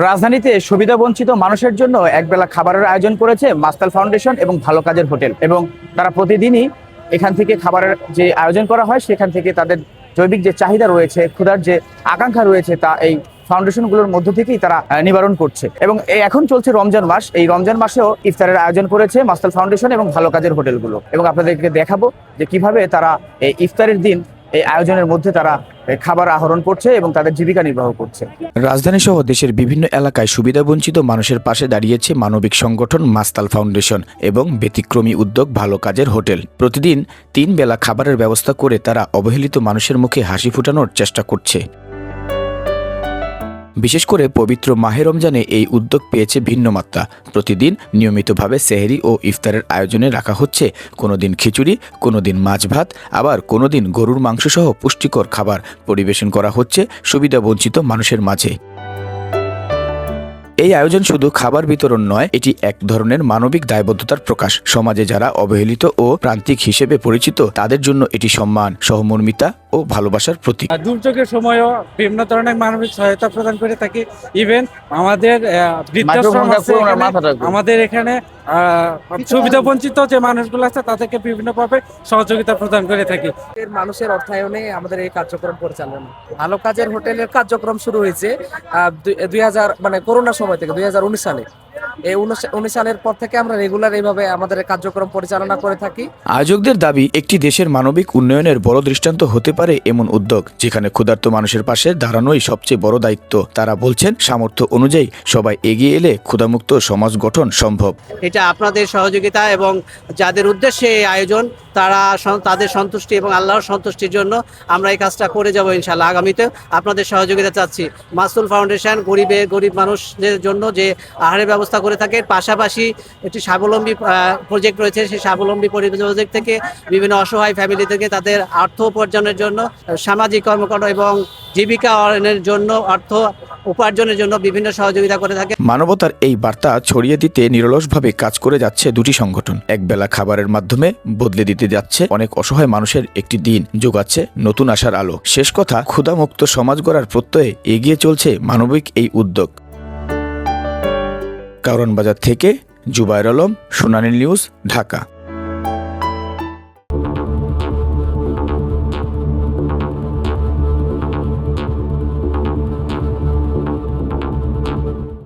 রাজধানীতে সুবিধাবঞ্চিত মানুষের জন্য একবেলা খাবারের আয়োজন করেছে মাস্তাল ফাউন্ডেশন এবং ভালো কাজের হোটেল। এবং তারা প্রতিদিনই এখান থেকে খাবারের যে আয়োজন করা হয় সেখান থেকে তাদের জৈবিক যে চাহিদা রয়েছে, ক্ষুধার যে আকাঙ্ক্ষা রয়েছে, তা এই ফাউন্ডেশনগুলোর মধ্য থেকেই তারা নিবারণ করছে। এবং এখন চলছে রমজান মাস, এই রমজান মাসেও ইফতারের আয়োজন করেছে মাস্তাল ফাউন্ডেশন এবং ভালো কাজের হোটেলগুলো। এবং আপনাদেরকে দেখাবো যে কিভাবে তারা এই ইফতারের দিন এই আয়োজনের মধ্যে তারা খাবার আহরণ করছে এবং তাদের জীবিকা নির্বাহ করছে। রাজধানী সহ দেশের বিভিন্ন এলাকায় সুবিধাবঞ্চিত মানুষের পাশে দাঁড়িয়েছে মানবিক সংগঠন মাস্তাল ফাউন্ডেশন এবং ব্যতিক্রমী উদ্যোগ ভালো কাজের হোটেল। প্রতিদিন 3 বেলা খাবারের ব্যবস্থা করে তারা অবহেলিত মানুষের মুখে হাসি ফোটানোর চেষ্টা করছে। বিশেষ করে পবিত্র মাহে রমজানে এই উদ্যোগ পেয়েছে ভিন্ন মাত্রা। প্রতিদিন নিয়মিতভাবে সেহরি ও ইফতারের আয়োজনে রাখা হচ্ছে কোনোদিন খিচুড়ি, কোনোদিন মাছ ভাত, আবার কোনোদিন গরুর মাংস সহ পুষ্টিকর খাবার পরিবেশন করা হচ্ছে সুবিধাবঞ্চিত মানুষের মাঝে। এই আয়োজন শুধু খাবার বিতরণ নয়, এটি এক ধরনের মানবিক দায়বদ্ধতার প্রকাশ। সমাজে যারা অবহেলিত ও প্রান্তিক হিসেবে পরিচিত তাদের জন্য এটি সম্মান, সহমর্মিতা ও ভালোবাসার প্রতীক। দুর্যোগের সময়ও বিভিন্ন ধরনের মানবিক সহায়তা প্রদান করে থাকি। ইভেন আমাদের বৃদ্ধাশ্রম আছে, আমাদের এখানে সুবিধা বঞ্চিত যে মানুষগুলো আছে তাদেরকে বিভিন্নভাবে সহযোগিতা প্রদান করে থাকি। মানুষের অর্থায়নে আমাদের এই কার্যক্রম পরিচালনা। ভালো কাজের হোটেলের কার্যক্রম শুরু হয়েছে 2000 মানে করোনার সময় থেকে 2019 সালে। এই 19 সালের পর থেকে আমরা রেগুলার এইভাবে আমাদের কার্যক্রম পরিচালনা করে থাকি। আয়োজকদের দাবি, একটি দেশের মানবিক উন্নয়নের বড় দৃষ্টান্ত হতে পারে এমন উদ্যোগ যেখানে ক্ষুধার্ত মানুষের পাশে দাঁড়ানোই সবচেয়ে বড় দায়িত্ব। তারা বলছেন, সামর্থ্য অনুযায়ী সবাই এগিয়ে এলে ক্ষুধামুক্ত সমাজ গঠন সম্ভব। এটা আপনাদের সহযোগিতা এবং যাদের উদ্দেশ্যে এই আয়োজন তারা তাদের সন্তুষ্টি এবং আল্লাহর সন্তুষ্টির জন্য আমরা এই কাজটা করে যাব ইনশাআল্লাহ। আগামীতে আপনাদের সহযোগিতা চাচ্ছি। মাসুল ফাউন্ডেশন গরিব মানুষদের জন্য যে আহারের ব্যবস্থা করে থাকে, পাশাপাশি একটি স্বাবলম্বী প্রজেক্ট রয়েছে। সেই স্বাবলম্বী প্রজেক্ট থেকে বিভিন্ন অসহায় ফ্যামিলি থেকে তাদের অর্থ উপার্জনের জন্য, সামাজিক কর্মকাণ্ড এবং জীবিকা অর্জনের জন্য, অর্থ উপার্জনের জন্য বিভিন্ন সহযোগিতা করে থাকে। মানবতার এই বার্তা ছড়িয়ে দিতে নিরলসভাবে কাজ করে যাচ্ছে দুটি সংগঠন। একবেলা খাবারের মাধ্যমে বদলে দিতে যাচ্ছে অনেক অসহায় মানুষের একটি দিন, যোগাচ্ছে নতুন আশার আলো। শেষ কথা, ক্ষুধামুক্ত সমাজ গড়ার প্রত্যয়ে এগিয়ে চলছে মানবিক এই উদ্যোগ। কারওয়ান বাজার থেকে জুবায়ের আলম, সোনালী নিউজ, ঢাকা।